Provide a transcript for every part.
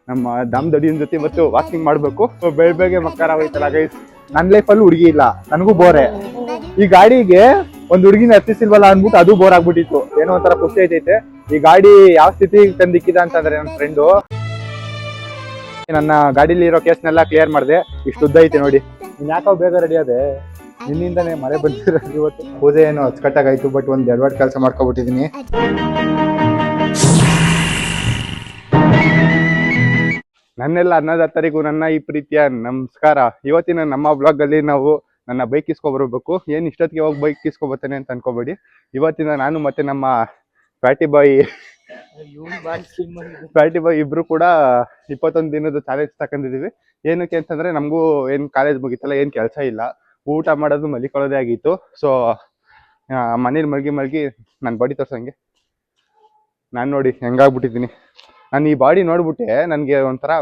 ನಮ್ಮ ದಮ್ ದಡಿಯನ್ ಜೊತೆ ಇವತ್ತು ವಾಕಿಂಗ್ ಮಾಡ್ಬೇಕು. ಬೆಳಗ್ಗೆ ಮಕ್ಕಾರ ಹೋಯ್ತಲ್ಲ ಗೈಸ್, ನನ್ನ ಲೈಫಲ್ಲಿ ಹುಡುಗಿ ಇಲ್ಲ, ನನಗೂ ಬೋರೆ. ಈ ಗಾಡಿಗೆ ಒಂದು ಹುಡುಗಿನ ಹತ್ತಿಸಿಲ್ವಲ್ಲ ಅಂದ್ಬಿಟ್ಟು ಅದು ಬೋರ್ ಆಗ್ಬಿಟ್ಟಿತ್ತು. ಏನೋ ಒಂಥರ ಖುಷಿ ಐತೈತೆ. ಈ ಗಾಡಿ ಯಾವ ಸ್ಥಿತಿ ತಂದಿಕ್ಕಿದ ಅಂತಂದ್ರೆ ನನ್ನ ಫ್ರೆಂಡು ನನ್ನ ಗಾಡಿಲಿ ಇರೋ ಕೇಸ್ನೆಲ್ಲ ಕ್ಲಿಯರ್ ಮಾಡಿದೆ. ಇಷ್ಟು ಉದ್ದ ಐತೆ ನೋಡಿ. ನೀನ್ ಯಾಕೋ ಬೇಗ ರೆಡಿ ಅದೇ, ನಿನ್ನಿಂದಾನೆ ಮಳೆ ಬಂದಿರೋದು. ಇವತ್ತು ಪೂಜೆ ಏನೋ ಅಚ್ಚುಕಟ್ಟಾಗಾಯ್ತು, ಬಟ್ ಒಂದ್ ಎಡವಟ್ ಕೆಲಸ ಮಾಡ್ಕೊಬಿಟ್ಟಿದೀನಿ. ನನ್ನೆಲ್ಲ ಅನ್ನದಾತರಿಗೂ ನನ್ನ ಈ ಪ್ರೀತಿಯ ನಮಸ್ಕಾರ. ಇವತ್ತಿನ ನಮ್ಮ ಬ್ಲಾಗ್ ಅಲ್ಲಿ ನಾವು ನನ್ನ ಬೈಕ್ ಇಸ್ಕೊಬರ್ಬೇಕು. ಏನ್ ಇಷ್ಟೊತ್ತಿಗೆ ಹೋಗಿ ಬೈಕ್ ಇಸ್ಕೊಬರ್ತಾನೆ ಅಂತ ಅನ್ಕೋಬೇಡಿ. ಇವತ್ತಿನ ನಾನು ಮತ್ತೆ ನಮ್ಮ ಫ್ಯಾಟಿ ಬಾಯ್ ಇಬ್ರು ಕೂಡ 21 ದಿನದ ಚಾಲೆಂಜ್ ತಕೊಂಡಿದೀವಿ. ಏನಕ್ಕೆ ಅಂತಂದ್ರೆ ನಮಗೂ ಏನ್ ಕಾಲೇಜ್ ಮುಗಿತಲ್ಲ, ಏನ್ ಕೆಲಸ ಇಲ್ಲ, ಊಟ ಮಾಡೋದು ಮಲಿಕೊಳ್ಳೋದೇ ಆಗಿತ್ತು. ಸೊ ಮನೇಲಿ ಮಲ್ಗಿ ನನ್ನ ಬಾಡಿ ತೋರ್ಸಂಗೆ ನಾನು ನೋಡಿ ಹೆಂಗಾಗ್ಬಿಟ್ಟಿದ್ದೀನಿ. ನಾನು ಈ ಬಾಡಿ ನೋಡ್ಬಿಟ್ಟೆ ನನಗೆ ಒಂಥರ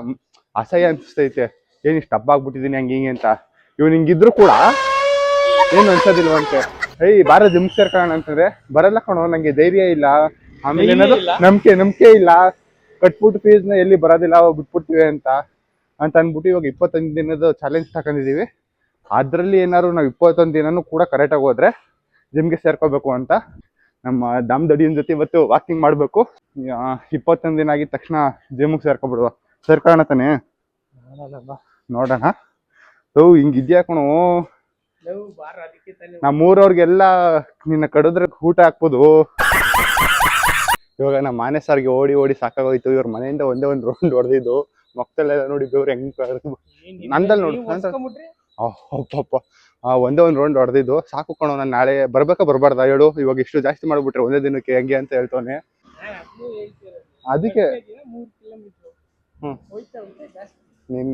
ಅಸಹ್ಯ ಅನಿಸ್ತೈತೆ. ಏನು ಇಷ್ಟು ಹಬ್ಬ ಆಗ್ಬಿಟ್ಟಿದ್ದೀನಿ ಹಿಂಗೆ ಅಂತ. ಇವ್ನು ಹಿಂಗಿದ್ರು ಕೂಡ ಏನು ಅನ್ಸೋದಿಲ್ವಂತೆ. ಬಾರ ಜಿಮ್ ಸೇರ್ಕೊಳ್ಳೋಣ ಅಂತಂದ್ರೆ ಬರಲ್ಲ ಕಣೋ, ನಂಗೆ ಧೈರ್ಯ ಇಲ್ಲ, ಆಮೇಲೆ ಏನಾದ್ರು ನಂಬಿಕೆ ಇಲ್ಲ, ಕಟ್ಬಿಟ್ಟು ಫೀಸ್ನ ಎಲ್ಲಿ ಬರೋದಿಲ್ಲ, ಬಿಟ್ಬಿಡ್ತೀವಿ ಅಂತ ಅಂದ್ಬಿಟ್ಟು ಇವಾಗ 25 ದಿನದ ಚಾಲೆಂಜ್ ತಗೊಂಡಿದೀವಿ. ಅದ್ರಲ್ಲಿ ಏನಾದ್ರು ನಾವು 21 ದಿನನೂ ಕೂಡ ಕರೆಕ್ಟಾಗಿ ಹೋದ್ರೆ ಜಿಮ್ಗೆ ಸೇರ್ಕೋಬೇಕು ಅಂತ. ನಮ್ಮ ದಮ್ ದಡಿಯನ್ ಜೊತೆ ಇವತ್ತು ವಾಕಿಂಗ್ ಮಾಡ್ಬೇಕು. 21 ದಿನ ಆಗಿದ ತಕ್ಷಣ ಜಿಮ್ಗೆ ಸೇರ್ಕೊಬಿಡುವ. ಸೇರ್ಕೊಳ್ಳೋಣ ತಾನೆ? ನೋಡೋಣ. ಹಿಂಗಿದ್ಯಾ ಕಣೋ, ನಮ್ಮೂರವ್ರಿಗೆಲ್ಲ ನಿನ್ನ ಕಡಿದ್ರೆ ಊಟ ಹಾಕ್ಬೋದು. ಇವಾಗ ನಮ್ಮ ಮಾನೆ ಸಾರ್ಗೆ ಓಡಿ ಸಾಕಾಗೋಯ್ತು. ಇವ್ರ ಮನೆಯಿಂದ ಒಂದೇ ಒಂದು ರೌಂಡ್ ಹೊಡೆದಿದ್ದು ಮಕ್ಕಳೆಲ್ಲ ನೋಡಿ ಬೆವ್ರು ಹೆಂಗ್ ನಂದಲ್ಲಿ ನೋಡಿ ಅಪ್ಪಪ್ಪ. ಒಂದೇ ಒಂದು ರೌಂಡ್ ಹೊಡೆದಿದ್ದು ಸಾಕು ಕಣೋ. ನಾನು ನಾಳೆ ಬರ್ಬೇಕಾ ಬರಬಾರ್ದಾ ಹೇಳು? ಇವಾಗ ಇಷ್ಟು ಜಾಸ್ತಿ ಮಾಡ್ಬಿಟ್ರೆ ಒಂದೇ ದಿನಕ್ಕೆ ಹೆಂಗೆ ಅಂತ ಹೇಳ್ತಾನೆ. ಅದಕ್ಕೆ ನೀನ್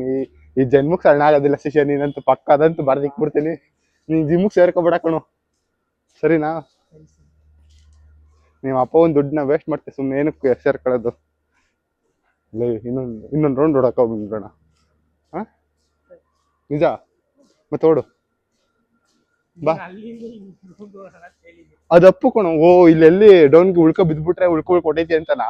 ಈ ಜನ್ಮಕ್ಕೆ ಸಣ್ಣ ಆಗೋದಿಲ್ಲ ಶಿಷ್ಯ. ನೀನಂತೂ ಪಕ್ಕ ಅದಂತೂ ಬರ್ದಿಕ್ಬಿಡ್ತೀನಿ. ನೀನ್ ಜಿಮ್ಗೆ ಸೇರ್ಕೊಬೇಡ ಕಣೋ, ಸರಿನಾ? ನೀವು ಅಪ್ಪ ಒಂದು ದುಡ್ಡನ್ನ ವೇಸ್ಟ್ ಮಾಡ್ತೀವಿ ಸುಮ್ಮನೆ, ಏನಕ್ಕೆ ಸೇರ್ಕೊಳ್ಳೋದು? ಇನ್ನೊಂದು ರೌಂಡ್ ಹೊಡಕ ಬಿಡೋಣ. ಹಾ ನಿಜ ಮತ್ತೆ ಓಡು ಬಾ. ಅದಪ್ಪು ಕಣೋ. ಇಲ್ಲೆಲ್ಲಿ ಡೌನ್ಗೆ ಬಿದ್ಬಿಟ್ರೆ ಹೊಟ್ಟೈತಿ ಅಂತನಾ?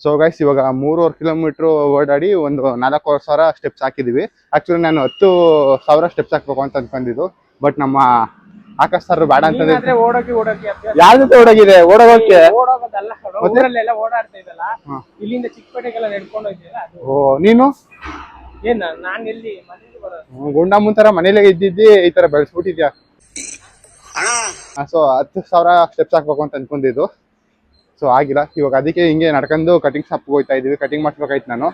ಸೊ ಗೈಸ್, ಇವಾಗ 3.5 ಕಿಲೋಮೀಟರ್ ಓಡಾಡಿ ಒಂದು 4,000 ಸ್ಟೆಪ್ಸ್ ಹಾಕಿದೀವಿ. ಆಕ್ಚುಲಿ ನಾನು 10,000 ಸ್ಟೆಪ್ಸ್ ಹಾಕ್ಬೇಕು ಅಂತ ಅನ್ಕೊಂಡಿದ್ದು, ಬಟ್ ನಮ್ಮ ಆಕಾಶ್ ಸರ್ ಬೇಡ ಅಂತಂದ್ರೆ. ಯಾವ ಜೊತೆ ಓಡೋಗಿದೆ? ಓಡೋಕೆ ಇಲ್ಲಿಂದ ಚಿಕ್ಕಪೇಟೆಗೆಲ್ಲ ನಡ್ಕೊಂಡು ಹೋಗ್ತೀರಾ? ನೀನು ನಾನೆಲ್ಲಿ ಗುಂಡ ಮುಂತರ ಮನೇಲೆ ಇದ್ದಿದ್ದಿ, ಈ ತರ ಬೆಳೆಸ್ಬಿಟ್ಟಿದ್ಯಾ. ಸೊ 10,000 ಸ್ಟೆಪ್ಸ್ ಹಾಕ್ಬೇಕು ಅಂತ ಅನ್ಕೊಂಡಿದ್ದು. ಸೊ ಆಗಿಲ್ಲ. ಇವಾಗ ಅದಕ್ಕೆ ಹಿಂಗೆ ನಡ್ಕೊಂಡು ಕಟಿಂಗ್ ಶಾಪ್ಗೆ ಹೋಗ್ತಾ ಇದೀವಿ. ಕಟಿಂಗ್ ಮಾಡಿಸ್ಬೇಕಾಯ್ತು ನಾನು.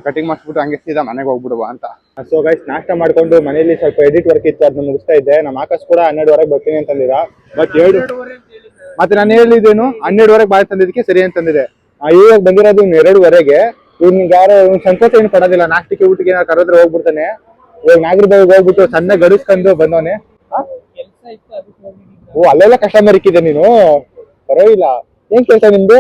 ಕಟಿಂಗ್ ಮಾಡಿಸ್ಬಿಟ್ಟು ಹಂಗೆ ಸೀದಾ ಮನೆಗೆ ಹೋಗ್ಬಿಡುವ ಅಂತ. ಸೊ ಗೈಸ್, ನಾಷ್ಟ ಮಾಡ್ಕೊಂಡು ಮನೇಲಿ ಸ್ವಲ್ಪ ಎಡಿಟ್ ವರ್ಕ್ ಇತ್ತು, ಅದನ್ನ ಮುಗಿಸ್ತಾ ಇದ್ದೆ. ನಮ್ಮ ಆಕಾಶ್ ಕೂಡ 12ವರೆಗೆ ಬರ್ತೀನಿ ಅಂತಂದಿರ. ಬಟ್ ಮತ್ತೆ ನಾನು ಹೇಳಿದ್ದೇನು 12ವರೆಗೆ ಬಾಯ್ ತಂದಿದ್ದಕ್ಕೆ ಸರಿ ಅಂತಂದಿದೆ. ಇವಾಗ ಬಂದಿರೋದು 2ವರೆಗೆ. ಇವ್ನಿಗೆ ಯಾರು ಸಂಕೋಚ ಏನು ಪಡೋದಿಲ್ಲ. ನಾಷ್ಟಕ್ಕೆ ಊಟಿಗೆ ಕರೆದ್ರೆ ಹೋಗ್ಬಿಡ್ತಾನೆ. ಇವಾಗ ನಾಗರಬಾವಿಗೆ ಹೋಗ್ಬಿಟ್ಟು ಸಣ್ಣ ಗಡಿಸ್ಕೊಂಡು ಬಂದವನೆ. ಅಲ್ಲೆಲ್ಲ ಕಸ್ಟಮರ್ ಇಕ್ಕಿದೆ ನೀನು, ಪರವಾಗಿಲ್ಲ. ಏನ್ ಕೆಲಸ ನಿಮ್ದು?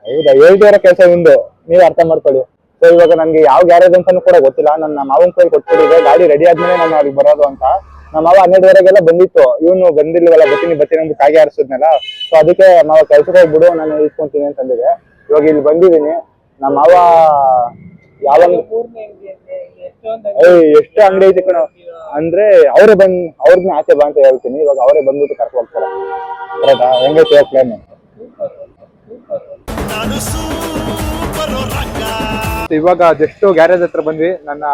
ಹೌದಾ, 7 ಕೆಲಸ ನಿಮ್ದು, ನೀವ್ ಅರ್ಥ ಮಾಡ್ಕೊಳ್ಳಿ. ಸೊ ಇವಾಗ ನನ್ಗೆ ಯಾವ ಗ್ಯಾರೇಜ್ ಅಂತಾನು ಕೂಡ ಗೊತ್ತಿಲ್ಲ. ನನ್ನ ಮಾವನ್ ಕೈ ಕೊಟ್ಬಿಟ್ಟಿದೆ. ಗಾಡಿ ರೆಡಿ ಆದ್ಮೇಲೆ ನಾನು ಅವ್ರಿಗೆ ಬರೋದು ಅಂತ. ನಮ್ಮ ಮಾವ 12ವರೆಗೆಲ್ಲ ಬಂದಿತ್ತು. ಇವನು ಬಂದಿಲ್ವಲ್ಲ, ಬರ್ತೀನಿ ಅಂದ್ಬಿಟ್ಟು ಕಾಗೆ ಆರಿಸಿದ್ನಲ್ಲ. ಸೊ ಅದಕ್ಕೆ ನಾವು ಕೆಲ್ಸಕ್ಕೆ ಹೋಗ್ಬಿಡು, ನಾನು ಇಸ್ಕೊಂತೀನಿ ಅಂತಂದಿದೆ. ಇವಾಗ ಇಲ್ಲಿ ಬಂದಿದ್ದೀನಿ. ನಮ್ಮ ಮಾವ ಯಾವ ಎಷ್ಟು ಅಂಗಡಿ ಐತಿ ಕಣ ಅಂದ್ರೆ ಅವ್ರೇ ಅವ್ರನ್ನ ಆಚೆ ಬಾ ಅಂತ ಹೇಳ್ತೀನಿ. ಇವಾಗ ಅವರೇ ಬಂದ್ಬಿಟ್ಟು ಕರ್ಕೊಂಡು ಹೋಗ್ತಾರೆ. ಬರದಾ? ಹೆಂಗೈತೆ ಪ್ಲಾನ್? ಇವಾಗ ಜಸ್ಟ್ ಗ್ಯಾರೇಜ್ ಹತ್ರ ಬಂದ್ವಿ. ನನ್ನ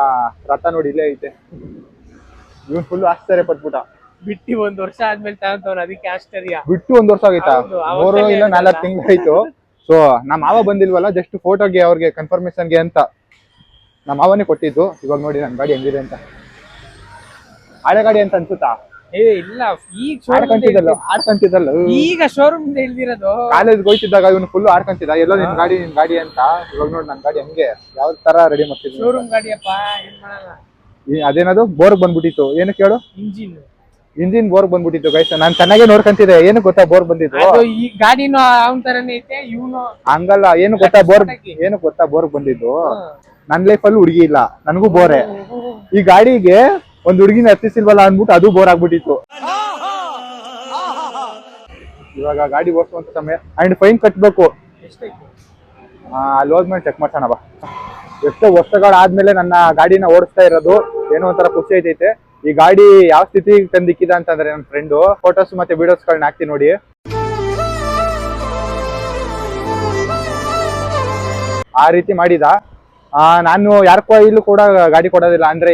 ರಥ ನೋಡಿ ಇಲ್ಲೇ ಐತೆ. ಇವ್ನು ಫುಲ್ ಆಶ್ಚರ್ಯ ಪಟ್ಬಿಟ್ಟ. ಬಿಟ್ಟು 1 ವರ್ಷ ಆದ್ಮೇಲೆ ತಗೊಂತವ್ನ, ಅದಕ್ಕೆ ಆಶ್ಚರ್ಯ. ಬಿಟ್ಟು 1 ವರ್ಷ ಆಗೈತಾ? 3 ಇಲ್ಲ 4 ತಿಂಗಳು ಆಯ್ತು. ಸೊ ನಮ್ಮ ಮಾವ ಬಂದಿಲ್ವಲ್ಲ, ಜಸ್ಟ್ ಫೋಟೋಗೆ ಅವ್ರಿಗೆ ಕನ್ಫರ್ಮೇಶನ್ಗೆ ಅಂತ ನಮ್ಮ ಮಾವನೇ ಕೊಟ್ಟಿದ್ದು. ಇವಾಗ ನೋಡಿ ನನ್ನ ಗಾಡಿ ಹೆಂಗಿದೆ ಅಂತ. ಹಳೆ ಗಾಡಿ ಅಂತ ಅನ್ಸುತ್ತಾ? ಇಲ್ಲ, ಈಗ ಆಡ್ಕಂತಿದ್ದಲ್ಲ. ಈಗ ಶೋರೂಮ್ ಹೇಳ್ದಿರೋದು. ಕಾಲೇಜ್ಗೆ ಹೋಯ್ತಿದ್ದಾಗ ಇವನು ಫುಲ್ ಆಡ್ಕಂತಿದ್ದ, ಎಲ್ಲೋ ನಿನ್ ಗಾಡಿ ಅಂತ. ಇವಾಗ ನೋಡಿ ನನ್ನ ಗಾಡಿ ಹೆಂಗೆ ಯಾವ ತರ ರೆಡಿ ಮಾಡ್ತಿದ್ವಿ. ಶೋರೂಮ್ ಗಾಡಿಯಪ್ಪ, ಏನ್ ಮಾಡಲ್ಲ. ಅದೇನದು ಬೋರ್ಗ್ ಬಂದ್ಬಿಟ್ಟಿತ್ತು. ಏನಕ್ಕೆ ಹೇಳು? Engine Borg ಬಂದ್ಬಿಟ್ಟಿತ್ತು guys. ನಾನ್ ಚೆನ್ನಾಗೇ ನೋಡ್ಕಂತಿದ್ದೆ. ಏನು ಗೊತ್ತಾ ಬೋರ್ ಬಂದಿತ್ತು? ಈ ಗಾಡಿನೂ ಅವನ ತರನೇ ಐತೆ, ಇವನು ಹಂಗಲ್ಲ. ಏನು ಗೊತ್ತಾ ಬೋರ್ಗ್ ಬಂದಿದ್ದು? ನನ್ ಲೈಫಲ್ಲಿ ಹುಡುಗಿ ಇಲ್ಲ, ನನಗೂ ಬೋರೆ. ಈ ಗಾಡಿಗೆ ಒಂದ್ ಹುಡುಗಿನ ಹತ್ತಿಸಿಲ್ವಲ್ಲ ಅಂದ್ಬಿಟ್ಟು ಅದು ಬೋರ್ ಆಗ್ಬಿಟ್ಟಿತ್ತು. ಇವಾಗ ಗಾಡಿ ಓಡಿಸುವಂತ ಸಮಯ. ಅಂಡ್ ಫೈನ್ ಕಟ್ಬೇಕು. ಎಷ್ಟಾಯ್ತು? ಅಲ್ಲಿ ಹೋದ್ಮೇಲೆ ಚೆಕ್ ಮಾಡ್ಸೋಣ ಬಾ. ಎಷ್ಟೋ ವರ್ಷಗಳಾದ್ಮೇಲೆ ನನ್ನ ಗಾಡಿನ ಓಡಿಸ್ತಾ ಇರೋದು ಏನೋ ಒಂಥರ ಖುಷಿ ಐತೈತೆ. ಈ ಗಾಡಿ ಯಾವ ಸ್ಥಿತಿ ತಂದಿಕ್ಕಿದ ಅಂತಂದ್ರೆ ನನ್ನ ಫ್ರೆಂಡು ಫೋಟೋಸ್ ಮತ್ತೆ ವಿಡಿಯೋಸ್ಗಳನ್ನ ಹಾಕ್ತೀನಿ ನೋಡಿ. ಆ ರೀತಿ ಮಾಡಿದ. ನಾನು ಯಾರ ಕೈಲೂ ಕೂಡ ಗಾಡಿ ಕೊಡೋದಿಲ್ಲ. ಅಂದ್ರೆ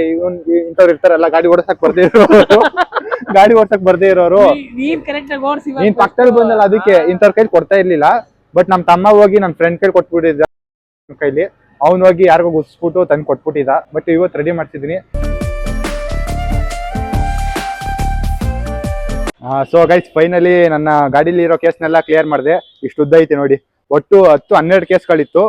ಇಂಥವ್ರು ಇರ್ತಾರಲ್ಲ ಗಾಡಿ ಓಡಿಸಕ್ ಬರ್ದೇ ಇರೋರು ಗಾಡಿ ಓಡ್ಸಕ್ ಬರ್ದೇ ಇರೋರು. ನೀನ್ ಕರೆಕ್ಟ್ ಆಗಿ ಓಡಿಸಿ ನೀನ್ ಪಕ್ಕದಲ್ಲಿ ಬಂದಲ್ಲ, ಅದಕ್ಕೆ ಇಂಥವ್ರ ಕೈಲಿ ಕೊಡ್ತಾ ಇರ್ಲಿಲ್ಲ. ಬಟ್ ನಮ್ ತಮ್ಮ ಹೋಗಿ ನನ್ನ ಫ್ರೆಂಡ್ ಕೈಲಿ ಕೊಟ್ಬಿಟ್ಟಿದ್ದ ಕೈಲಿ. ಅವ್ನು ಹೋಗಿ ಯಾರಿಗೋ ಗುಸ್ಬಿಟ್ಟು ತಂದು ಕೊಟ್ಬಿಟ್ಟಿದ್ದ. ಬಟ್ ಇವತ್ತು ರೆಡಿ ಮಾಡ್ತಿದ್ದೀನಿ. ಸೊ ಗೈಸ್, ಫೈನಲಿ ನನ್ನ ಗಾಡಿಲಿ ಇರೋ ಕೇಸ್ನೆಲ್ಲ ಕ್ಲಿಯರ್ ಮಾಡಿದೆ. ಇಷ್ಟು ಉದ್ದ ಐತಿ ನೋಡಿ. ಒಟ್ಟು 10-12 ಕೇಸ್ಗಳಿತ್ತು.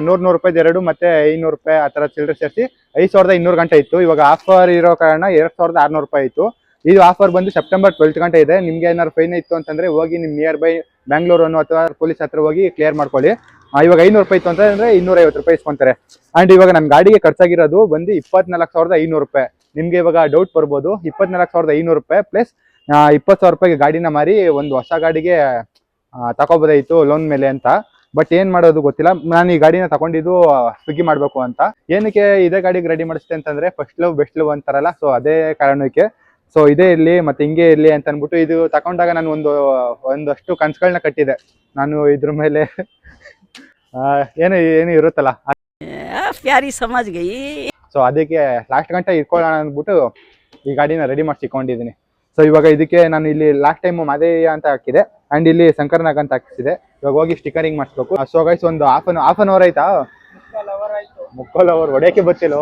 100 ರೂಪಾಯಿ ಎರಡು ಮತ್ತೆ 500 ರೂಪಾಯಿ ಆ ತರ ಚಿಲ್ಲರೆ ಸೇರಿಸಿ 5200 ಗಂಟೆ ಇತ್ತು. ಇವಾಗ ಆಫರ್ ಇರೋ ಕಾರಣ 2600 ರೂಪಾಯಿ ಇತ್ತು. ಇದು ಆಫರ್ ಬಂದು ಸೆಪ್ಟೆಂಬರ್ 12 ಗಂಟೆ ಇದೆ. ನಿಮ್ಗೆ ಏನಾದ್ರು ಫೈನ್ ಇತ್ತು ಅಂತಂದ್ರೆ ಹೋಗಿ ನಿಮ್ ನಿಯರ್ ಬೈ ಬ್ಯಾಂಗ್ಳೂರು ಅಥವಾ ಪೊಲೀಸ್ ಹತ್ರ ಹೋಗಿ ಕ್ಲಿಯರ್ ಮಾಡ್ಕೊಳ್ಳಿ. ಇವಾಗ 500 ರೂಪಾಯಿ ಇತ್ತು ಅಂತಂದ್ರೆ 250 ರೂಪಾಯಿ ಇಸ್ಕೊಂತಾರೆ. ಅಂಡ್ ಇವಾಗ ನನ್ನ ಗಾಡಿಗೆ ಖರ್ಚಾಗಿರೋದು ಬಂದು 24,500 ರೂಪಾಯಿ. ನಿಮ್ಗೆ ಇವಾಗ ಡೌಟ್ ಬರ್ಬೋದು, 24,500 ರೂಪಾಯಿ ಪ್ಲಸ್ 20,000 ರೂಪಾಯಿಗೆ ಗಾಡಿನ ಮಾರಿ ಒಂದು ಹೊಸ ಗಾಡಿಗೆ ತಗೋಬೋದಾಯ್ತು ಲೋನ್ ಮೇಲೆ ಅಂತ. ಬಟ್ ಏನ್ ಮಾಡೋದು ಗೊತ್ತಿಲ್ಲ. ನಾನು ಈ ಗಾಡಿನ ತಗೊಂಡಿದ್ದು ಸ್ವಿಗ್ಗಿ ಮಾಡ್ಬೇಕು ಅಂತ. ಏನಕ್ಕೆ ಇದೇ ಗಾಡಿಗೆ ರೆಡಿ ಮಾಡಿಸ್ತೆ ಅಂತಂದ್ರೆ ಫಸ್ಟ್ ಲವ್ ಬೆಸ್ಟ್ ಲವ್ ಅಂತಾರಲ್ಲ, ಸೊ ಅದೇ ಕಾರಣಕ್ಕೆ. ಸೊ ಇದೇ ಇರ್ಲಿ ಮತ್ತೆ ಹಿಂಗೆ ಇರ್ಲಿ ಅಂತ ಅನ್ಬಿಟ್ಟು ಇದು ತಗೊಂಡಾಗ ನಾನು ಒಂದಷ್ಟು ಕನ್ಸುಗಳನ್ನ ಕಟ್ಟಿದೆ. ನಾನು ಇದ್ರ ಮೇಲೆ ಏನು ಇರುತ್ತಲ್ಲ, ಪ್ಯಾರಿ ಸಮಾಜ್ ಗೈ. ಸೊ ಅದಕ್ಕೆ ಲಾಸ್ಟ್ ಗಂಟೆ ಇಟ್ಕೊಳ್ಳೋಣ ಅಂದ್ಬಿಟ್ಟು ಈ ಗಾಡಿನ ರೆಡಿ ಮಾಡಿ ಇಟ್ಕೊಂಡಿದ್ದೀನಿ. ಸೊ ಇವಾಗ ಇದಕ್ಕೆ ನಾನು ಇಲ್ಲಿ ಲಾಸ್ಟ್ ಟೈಮ್ ಮಾದೇಯ ಅಂತ ಹಾಕಿದೆ ಅಂಡ್ ಇಲ್ಲಿ ಶಂಕರ್ನಾಗ್ ಅಂತ ಹಾಕಿಸಿದೆ. ಇವಾಗ ಹೋಗಿ ಸ್ಟಿಕರಿಂಗ್ ಮಾಡಿಸ್ಬೇಕು. ಸೊ ಗೈಸ್, ಒಂದು ಹಾಫ್ ಅನ್ ಅವರ್ ಆಯ್ತಾ? ಮುಕ್ಕಾಲ್ ಅವರ್ ಹೊಡೆಯಕ್ಕೆ ಬರ್ತಿಲ್ಲ.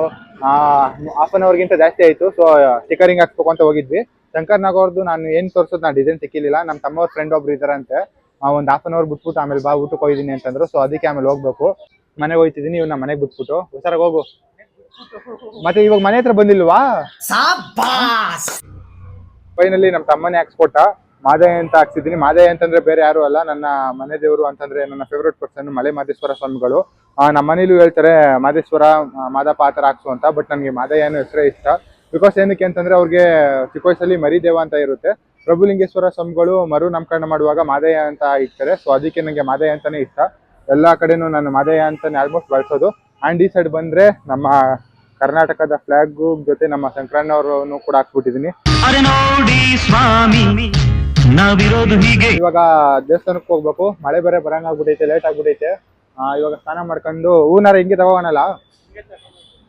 ಹಾಫ್ ಅನ್ ಅವರ್ಗಿಂತ ಜಾಸ್ತಿ ಆಯ್ತು. ಸೊ ಸ್ಟಿಕರಿಂಗ್ ಹಾಕ್ಸ್ಬೇಕು ಅಂತ ಹೋಗಿದ್ವಿ. ಶಂಕರ್ನಾಗ್ ಅವ್ರದ್ದು ನಾನು ಏನ್ ತೋರ್ಸೋದು ನಾನು ಡಿಸೈನ್ ಸಿಕ್ಕಿಲ್ಲ. ನಮ್ಮ ತಮ್ಮವ್ರ ಫ್ರೆಂಡ್ ಒಬ್ರು ಇದಾರಂತೆ. ಒಂದು ಹಾಫ್ ಅನ್ ಅವರ್ ಬಿಟ್ಬಿಟ್ಟು ಆಮೇಲೆ ಬಾ ಊಟಕ್ಕೆ ಹೋಗಿದ್ದೀನಿ ಅಂತಂದ್ರು. ಸೊ ಅದಕ್ಕೆ ಆಮೇಲೆ ಹೋಗ್ಬೇಕು. ಮನೆಗೆ ಹೋಗ್ತಿದ್ದೀನಿ. ಇವ್ನ ಮನೆಗೆ ಬಿಟ್ಬಿಟ್ಟು ಹುಷಾರಾಗಿ ಹೋಗು. ಮತ್ತೆ ಇವಾಗ ಮನೆ ಹತ್ರ ಬಂದಿಲ್ವಾ? ಫೈನಲಿ ನಮ್ಮ ತಮ್ಮನೇ ಹಾಕ್ಸ್ಕೊಟ್ಟ. ಮಾದಯ್ಯ ಅಂತ ಹಾಕ್ಸಿದ್ದೀನಿ. ಮಾದಯ್ಯ ಅಂತಂದ್ರೆ ಬೇರೆ ಯಾರು ಅಲ್ಲ, ನನ್ನ ಮನೆ ದೇವರು ಅಂತಂದ್ರೆ ನನ್ನ ಫೇವ್ರೇಟ್ ಪರ್ಸನ್ ಮಲೆ ಮಾದೇಶ್ವರ ಸ್ವಾಮಿಗಳು. ನಮ್ಮ ಮನೇಲೂ ಹೇಳ್ತಾರೆ ಮಾದೇಶ್ವರ ಮಾದಪ್ಪ ಆ ಥರ ಹಾಕ್ಸು ಅಂತ. ಬಟ್ ನನಗೆ ಮಾದಯ್ಯ ಅನ್ನೋ ಹೆಸರೇ ಇಷ್ಟ. ಬಿಕಾಸ್ ಏನಕ್ಕೆ ಅಂತಂದ್ರೆ ಅವ್ರಿಗೆ ಚಿಕ್ಕ ವಯಸ್ಸಲ್ಲಿ ಮರಿದೇವ ಅಂತ ಇರುತ್ತೆ. ಪ್ರಭುಲಿಂಗೇಶ್ವರ ಸ್ವಾಮಿಗಳು ಮರು ನಾಮಕರಣ ಮಾಡುವಾಗ ಮಾದಯ್ಯ ಅಂತ ಇಡ್ತಾರೆ. ಸೊ ಅದಕ್ಕೆ ನನಗೆ ಮಾದಯ್ಯ ಅಂತಾನೆ ಇಷ್ಟ. ಎಲ್ಲಾ ಕಡೆನೂ ನಾನು ಮಾದಯ್ಯ ಅಂತಾನೆ ಆಲ್ಮೋಸ್ಟ್ ಬಳಸೋದು. ಆ್ಯಂಡ್ ಈ ಸೈಡ್ ಬಂದ್ರೆ ನಮ್ಮ ಕರ್ನಾಟಕದ ಫ್ಲಾಗ್ ಜೊತೆ ನಮ್ಮ ಸಂಕ್ರಾಂತವ್ರನ್ನು ಕೂಡ ಹಾಕ್ಬಿಟ್ಟಿದ್ದೀನಿ. ಇವಾಗ ದೇವಸ್ಥಾನಕ್ಕೆ ಹೋಗ್ಬೇಕು. ಮಳೆ ಬೇರೆ ಬರಂಗ್ ಆಗ್ಬಿಟ್ಟೈತೆ, ಲೇಟ್ ಆಗ್ಬಿಟ್ಟೈತೆ. ಇವಾಗ ಸ್ನಾನ ಮಾಡ್ಕೊಂಡು ಹೂನಾರ ಹಿಂಗೆ ತಗೋಣಲ್ಲ,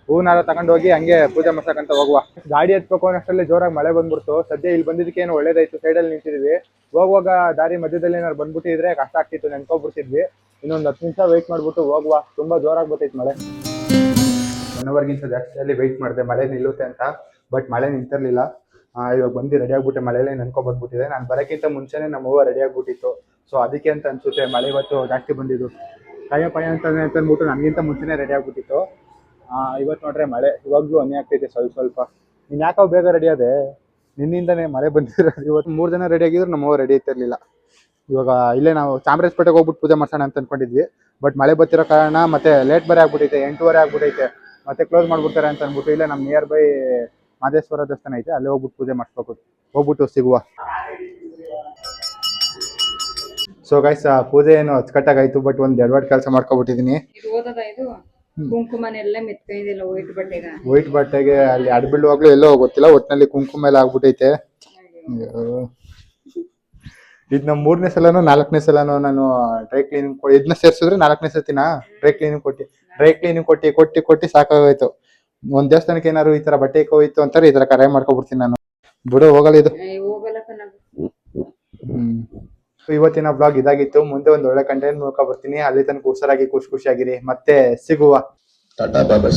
ಹೂನಾರ ತಗೊಂಡು ಹೋಗಿ ಹಂಗೆ ಪೂಜೆ ಮಾಡ್ಸಕ್ಕಂತ ಹೋಗುವ. ಗಾಡಿ ಎತ್ಬೇಕು ಅನ್ನೋಷ್ಟರಲ್ಲಿ ಜೋರಾಗಿ ಮಳೆ ಬಂದ್ಬಿಡ್ತು. ಸದ್ಯ ಇಲ್ಲಿ ಬಂದಿದ್ದಕ್ಕೆ ಏನು ಒಳ್ಳೇದಾಯ್ತು. ಸೈಡಲ್ಲಿ ನಿಂತಿದ್ವಿ. ಹೋಗುವಾಗ ದಾರಿ ಮಧ್ಯದಲ್ಲಿ ಏನಾದ್ರು ಬಂದ್ಬಿಟ್ಟಿದ್ರೆ ಕಷ್ಟ ಆಗ್ತಿತ್ತು, ನೆನ್ಕೊಬಿಡ್ತಿದ್ವಿ. ಇನ್ನೊಂದು 10 ನಿಮಿಷ ವೆಯ್ಟ್ ಮಾಡ್ಬಿಟ್ಟು ಹೋಗುವ. ತುಂಬಾ ಜೋರಾಗಿ ಬರ್ತೈತೆ ಮಳೆ. 1 ಅವರ್ಗಿಂತ ಜಾಸ್ತಿ ಅಲ್ಲಿ ವೆಯ್ಟ್ ಮಾಡಿದೆ ಮಳೆ ನಿಲ್ಲುತ್ತೆ ಅಂತ. ಬಟ್ ಮಳೆ ನಿಂತಿರ್ಲಿಲ್ಲ. ಇವಾಗ ಬಂದು ರೆಡಿ ಆಗ್ಬಿಟ್ಟೆ. ಮಳೆಯಲ್ಲೇ ನೆನ್ಕೊಬಂದ್ಬಿಟ್ಟಿದೆ. ನಾನು ಬರೋಕ್ಕಿಂತ ಮುಂಚೆನೇ ನಮ್ಮ ಹೂವು ರೆಡಿ ಆಗ್ಬಿಟ್ಟಿತ್ತು. ಸೊ ಅದಕ್ಕೆ ಅಂತ ಅನ್ಸುತ್ತೆ ಮಳೆ ಇವತ್ತು ಜಾಸ್ತಿ ಬಂದಿದ್ದು. ಕಾಯ ಪಾಯ ಅಂತಂದ್ಬಿಟ್ಟು ನನಗಿಂತ ಮುಂಚೆನೇ ರೆಡಿ ಆಗ್ಬಿಟ್ಟಿತ್ತು. ಇವತ್ತು ನೋಡ್ರೆ ಮಳೆ ಇವಾಗ್ಲೂ ಹನಿ ಆಗ್ತೈತೆ ಸ್ವಲ್ಪ. ನೀನ್ ಯಾಕೋ ಬೇಗ ರೆಡಿ ಆದೆ? ನಿನ್ನಿಂದನೇ ಮಳೆ ಬಂದಿರೋದು. ಇವತ್ತು 3 ಜನ ರೆಡಿ ಆಗಿದ್ರು, ನಮ್ಮ ಹೂವು ರೆಡಿ ಇರ್ತಿರ್ಲಿಲ್ಲ. ಇವಾಗ ಇಲ್ಲೇ ನಾವು ಚಾಮರಾಜಪೇಟೆಗೆ ಹೋಗ್ಬಿಟ್ಟು ಪೂಜೆ ಮಾಡ್ಸೋಣ ಅಂತ ಅನ್ಕೊಂಡಿದ್ವಿ. ಬಟ್ ಮಳೆ ಬರ್ತಿರೋ ಕಾರಣ ಮತ್ತೆ ಲೇಟ್ ಬೇರೆ ಆಗ್ಬಿಟ್ಟೈತೆ. 8:15 ಆಗ್ಬಿಟ್ಟೈತೆ. ಮತ್ತೆ ಕ್ಲೋಸ್ ಮಾಡ್ಬಿಡ್ತಾರೆ ಅಂತ ಅನ್ಬಿಟ್ಟು ಇಲ್ಲೇ ನಮ್ಮ ನಿಯರ್ ಬೈ ಮಾದೇಶ್ವರ ದೇವಸ್ಥಾನ ಐತೆ, ಅಲ್ಲಿ ಹೋಗ್ಬಿಟ್ಟು ಪೂಜೆ ಮಾಡಿಸ್ಬೇಕು. ಹೋಗ್ಬಿಟ್ಟು ಸಿಗುವ. ಸೊ ಗೈಸ್, ಪೂಜೆ ಏನು ಅಚ್ಚುಕಟ್ಟಾಗಾಯ್ತು. ಬಟ್ ಒಂದು ಎಡವಟ್ ಕೆಲಸ ಮಾಡ್ಕೊಬಿಟ್ಟಿದೀನಿ. ಕುಂಕುಮನೆಲ್ಲ ಮೆತ್ಕೈದಿಲ್ಲ ವೈಟ್ ಬಟ್ಟೆಗೆ ಅಲ್ಲಿ ಅಡ್ಬಿಡುವಾಗ್ಲೂ ಎಲ್ಲೋ ಗೊತ್ತಿಲ್ಲ. ಒಟ್ಟಿನಲ್ಲಿ ಕುಂಕುಮ ಎಲ್ಲ ಆಗ್ಬಿಟ್ಟೈತೆ. ಇದು ನಮ್ಮ 3ನೇ ಸಲನೋ 4ನೇ ಸಲನೋ ನಾನು ಡ್ರೈ ಕ್ಲೀನಿಂಗ್ ಇದನ್ನ ಸೇರ್ಸಿದ್ರೆ 4ನೇ ಸತಿನ ಡ್ರೈ ಕ್ಲೀನಿಂಗ್ ಕೊಟ್ಟಿ ಸಾಕಾಗೋಯ್ತು. ಒಂದ್ ದೇವಸ್ಥಾನಕ್ಕೆ ಏನಾದ್ರು ಈ ತರ ಬಟ್ಟೆ ಹೋಯ್ತು ಅಂತಾರೆ, ಈ ತರ ಕರೆ ಮಾಡ್ಕೊಬಿಡ್ತೀನಿ ನಾನು. ಬಿಡು, ಹೋಗಲ್ಲ ಇದು. ಇವತ್ತಿನ ಬ್ಲಾಗ್ ಇದಾಗಿತ್ತು. ಮುಂದೆ ಒಂದು ಒಳ್ಳೆ ಕಂಟೆಂಟ್ ನೋಡ್ಕೊ ಬರ್ತೀನಿ. ಅಲ್ಲಿ ತನಕ ಹುಷಾರಾಗಿ ಖುಷಿಯಾಗಿರಿ. ಮತ್ತೆ ಸಿಗುವ. ಟಾಟಾ ಬಾಬಾ.